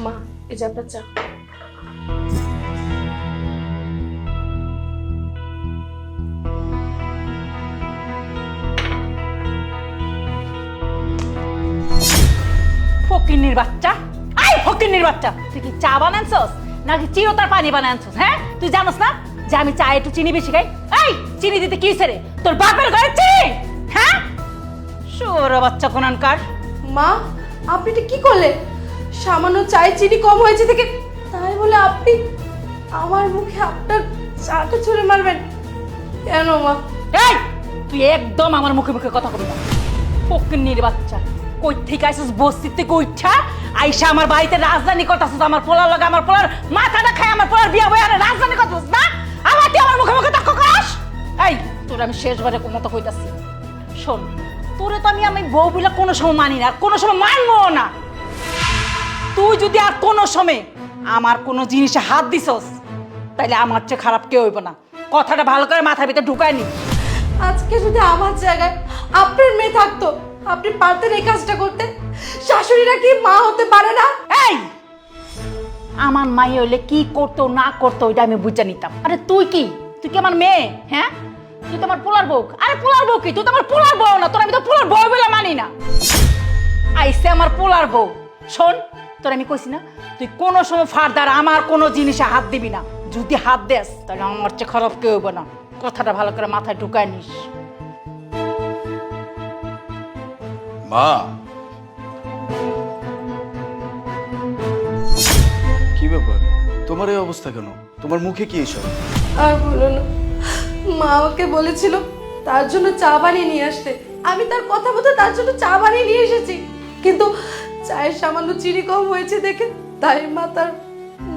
মা, এই যে আপনার চা। ফকিন্নির বাচ্চা, আই ফকিন্নির বাচ্চা, তুই কি চা বানানছস নাকি চিরতার পানি বানানছস? হ্যাঁ, তুই জানোস না যে আমি চা একটু চিনি বেশি খাই? এই চিনি দিতে কি রে তোর বাপের ঘরে চিনি? হ্যাঁ, শুয়োর বাচ্চা কোনানকার। মা, আপনি এটা কি করলেন? সামান্য চায়ে চিনি কম হয়েছে থেকে তাই বলে আপনি আমার মুখে আপনার চাটা ছুঁড়ে মারবেন কেন মা? এই তুই একদম আমার মুখে মুখে কথা কবি না। ফকিন্নির বাচ্চা, কই থেকে আইসস? বস্তির থেকে উঠা আইসা আমার বাড়িতে রাজধানী করতেছিস, আমার পোলার লগে আমার পোলার মাথাটা খায়, আমার পোলার বিয়া বই আর রাজধানী করতেছিস না? আমার তুই আমার মুখে মুখে তর্ক করিস? এই তোর আমি শেষবারে মতো কইতাছি, শোন, তোরে তো আমি বউ বলে কোনো সময় মানি না, আর কোনো সময় মানবো না। তুই যদি আর কোনো সময় আমার কোনো জিনিসে হাত দিছস তাইলে আমার চেয়ে খারাপ কেউ হইব না। কথাটা ভালো করে মাথার ভিতরে ঢুকায় নি। আজকে যদি আমার জায়গায় আপনার মেয়ে থাকতো, আপনি পারতেন এই কাজটা করতে? শাশুড়িরা কি মা হতে পারে না? এই আমার মাই হইলে কি করতো না করতো ওইটা আমি বুঝে নিতাম। আরে তুই কি আমার মেয়ে? হ্যাঁ, তুই তো আমার পোলার বউ। আরে পোলার বউ কি? তুই তো আমার পোলার বউ না, তোর আমি তো পোলার বউ বলে মানি না। আইসে আমার পোলার বউ। শোন, তোর আমি কইছি না, তুই কোনো সময় ফার্দার আমার কোনো জিনিসে হাত দিবি না। যদি হাত দেস তাহলে আমার চেয়ে খারাপ কেউ হইব না। কথাটা ভালো করে মাথায় ঢুকায় নিস। মা, কি ব্যাপার? তোমার এই অবস্থা কেন? তোমার মুখে কি এসব? আর বলো না, মা আমাকে বলেছিল তার জন্য চা বানিয়ে নিয়ে আসতে। আমি তার কথা মতো তার জন্য চা বানিয়ে নিয়ে এসেছি, কিন্তু চায়ের সামান্য চিনি কম হয়েছে দেখে তাই মা তার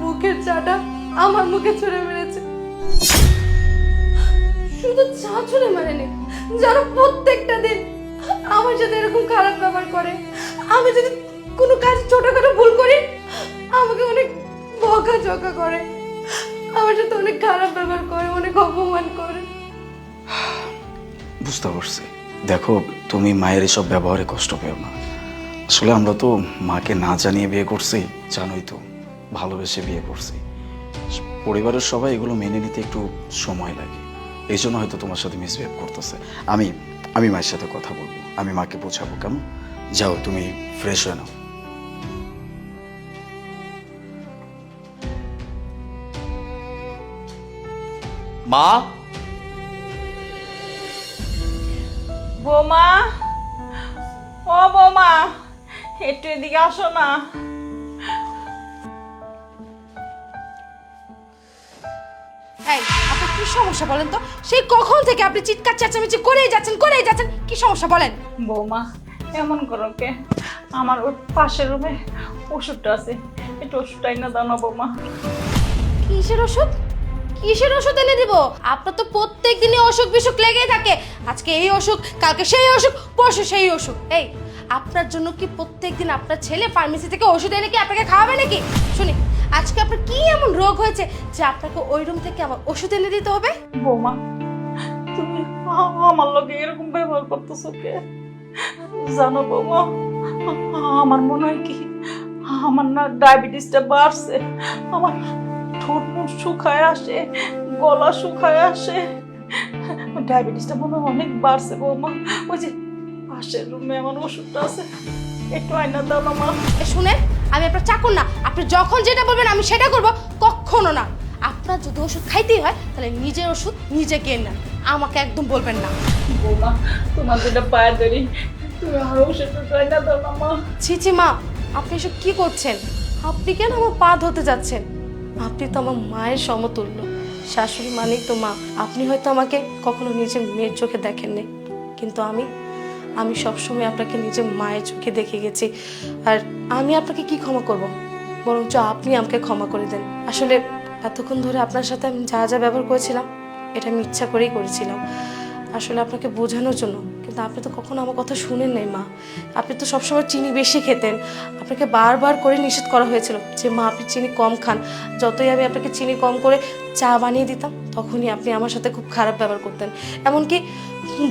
মুখের চাটা আমার মুখে ছুঁড়ে মেরেছে। শুধু চা ছুঁড়ে মারেনি, যারা প্রত্যেকটা দিন আমার সাথে এরকম খারাপ ব্যবহার করে। আমি যদি কোনো কাজ ছোটখাটো ভুল করি আমাকে অনেক বকাঝকা করে, আমার সাথে অনেক খারাপ ব্যবহার করে, অনেক অপমান করে। বুঝতে পারছি। দেখো, তুমি মায়ের এসব ব্যবহারে কষ্ট পেও না। আসলে আমরা তো মাকে না জানিয়ে বিয়ে করছি, জানোই তো, ভালোবেসে বিয়ে করছি। পরিবারের সবাই এগুলো মেনে নিতে একটু সময় লাগে, এই জন্য হয়তো তোমার সাথে মিসবিহেভ করতেছে। আমি মায়ের সাথে কথা বলবো, আমি মাকে বোঝাবো। কেমন? যাও, তুমি ফ্রেশ হয়ে নাও। মা, বৌমা, ও বৌমা, একটু এদিকে আসো না। এই, আপনার কি সমস্যা বলেন তো? সেই কখন থেকে আপনি চিৎকার চেঁচামেচি করেই যাচ্ছেন, কি সমস্যা বলেন? বৌমা, এমন করো কে? আমার ওই পাশের রুমে ওষুধটা আছে, একটু ওষুধটা এনে দাও না বৌমা। কিসের ওষুধ? কিসের ওষুধ এনে দিব? আপনার তো প্রত্যেক দিনই অসুখ বিসুখ লেগেই থাকে। আজকে এই অসুখ, কালকে সেই অসুখ, পরশু সেই অসুখ। এই, আপনার জন্য কি প্রত্যেক দিন আপনার ছেলে ফার্মেসি থেকে ওষুধ এনে কি আপনাকে খাওয়াবে নাকি? শুনি, আজকে আপনার কি এমন রোগ হয়েছে যে আপনাকে ওই রুম থেকে আবার ওষুধ এনে দিতে হবে? বৌমা, তুমি আমার লগে এরকম ব্যবহার করতেছো কে? জানো বৌমা, আমার মনে হয় কি আমার না ডায়াবেটিসটা বাড়ছে। আমার ঠোঁট মুখ শুকায় আসে, গলা শুকায় আসে। ডায়াবেটিসটা মনে হয় অনেক বাড়ছে বৌমা। ওই যে পাশের রুমে আমার ওষুধটা আছে, একটু আয়না দাও না মা। শুনেন, আমি আপনার চাকর না। আপনি যখন যেটা বলবেন আমি সেটা করব, কখনো না। আপনার যদি ওষুধ খাইতেই হয় তাহলে নিজের ওষুধ নিজে কিনে নেন, আমাকে একদম বলবেন না। বৌমা, তোমার যেটা পায়ে ধরি, তুমি আমার ওষুধটা আয়না দাও না মা। ছি মা, আপনি এসব কি করছেন? আপনি কেন আমার পা ধরতে যাচ্ছেন? আপনি তো আমার মায়ের সমতুল্য, শাশুড়ি মানেই তো মা। আপনি হয়তো আমাকে কখনো নিজের মেয়ের চোখে দেখেননি, কিন্তু আমি সবসময় আপনাকে নিজের মায়ের চোখে দেখে গেছি। আর আমি আপনাকে কি ক্ষমা করব? বরঞ্চ আপনি আমাকে ক্ষমা করে দেন। আসলে এতক্ষণ ধরে আপনার সাথে আমি যা যা ব্যবহার করেছিলাম এটা আমি ইচ্ছা করেই করেছিলাম, আসলে আপনাকে বোঝানোর জন্য। কিন্তু আপনি তো কখনো আমার কথা শুনেন নাই মা। আপনি তো সবসময় চিনি বেশি খেতেন। আপনাকে বারবার করে নিষেধ করা হয়েছিল যে মা আপনি চিনি কম খান। যতই আমি আপনাকে চিনি কম করে চা বানিয়ে দিতাম তখনই আপনি আমার সাথে খুব খারাপ ব্যবহার করতেন। এমনকি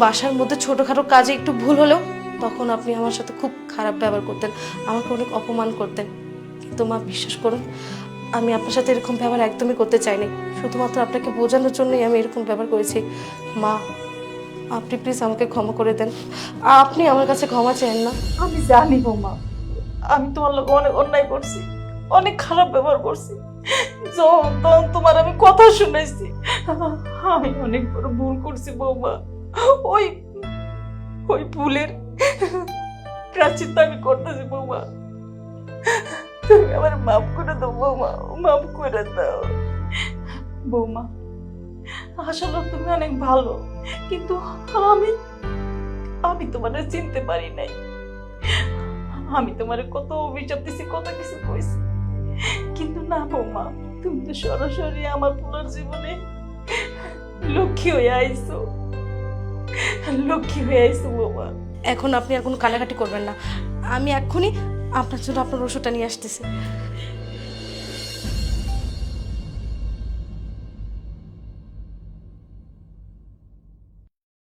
বাসার মধ্যে ছোটোখাটো কাজে একটু ভুল হলেও তখন আপনি আমার সাথে খুব খারাপ ব্যবহার করতেন, আমাকে অনেক অপমান করতেন। কিন্তু মা বিশ্বাস করুন, আমি আপনার সাথে এরকম ব্যবহার একদমই করতে চাইনি। শুধুমাত্র আপনাকে বোঝানোর জন্যই আমি এরকম ব্যবহার করেছি। মা, আপনি প্লিজ আমাকে ক্ষমা করে দেন। আপনি আমার কাছে ক্ষমা চান না। আমি জানি বৌমা, আমি তোমার লোক অনেক অন্যায় করছি, অনেক খারাপ ব্যবহার করছি। যখন তখন তোমার আমি কথা শুনেছি, আমি অনেক বড় ভুল করছি বৌমা। ওই ওই ভুলের প্রায়শ্চিত্ত আমি করতেছি বৌমা। তুমি আমার মাফ করে দাও বৌমা, মাফ করে দাও বৌমা। আসলে তুমি অনেক ভালো, কিন্তু আমি তোমার চিনতে পারি নাই। আমি তোমার কত অভিশাপ দিছি, কত কিছু কইছি, কিন্তু না বৌমা, তুমি তো সরাসরি আমার পুরার জীবনে লক্ষ্মী হয়ে আইছো, লক্ষ্মী হয়ে আইছো বৌমা। এখন আপনি আর কোনো কানাকাটি করবেন না। আমি এক্ষুনি আপনার জন্য আপনার ওষুধটা নিয়ে আসতেছি।